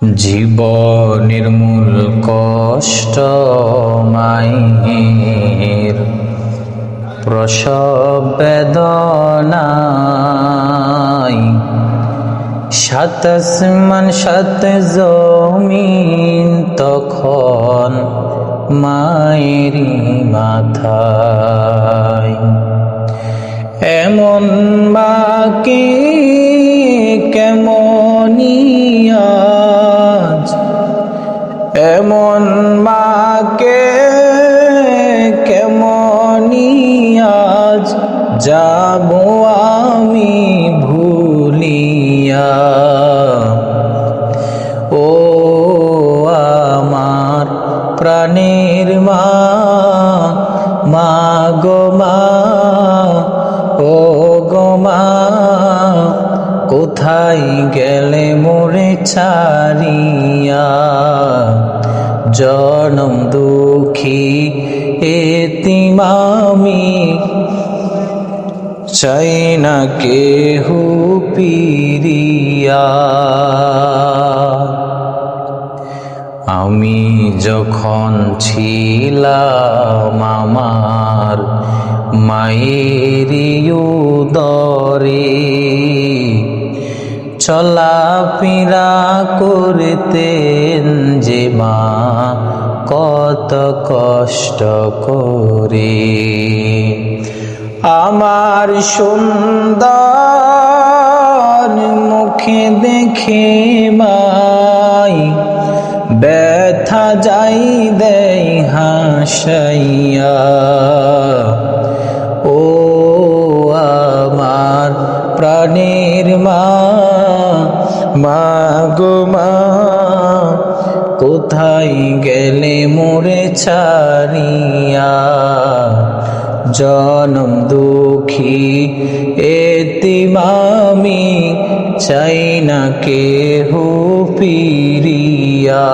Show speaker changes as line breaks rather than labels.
জীবনের মূল কষ্ট মায়ের প্রসব বেদনায়, সাত আসমান সাত জমিন তখন মায়েরই মাথায়। এমন মাকে কেমনি আজ, এমন মাকে কেমনি আজ যাব আমি ভুলিয়া। ও আমার প্রাণের মা, মা গো মা, ও গো মা, কোথায় গেলে মোরে ছাড়িয়া। জনম দুঃখী এতিম আমি, চাই না কেহু পিরিয়া। আমি যখন ছিলাম আমার মায়েরই উদরে, চলাফেরা করতেন যে মা কত কষ্ট করে। আমার সুন্দর মুখে দেখে মাই ব্যথা যাই দেয় হাসাইয়া। ও আমার প্রাণের মা, মা গো মা, কোথায় গেলে মোরে ছাড়িয়া। জনম দুঃখী এতিম আমি, চাই না কেহু পিরিয়া।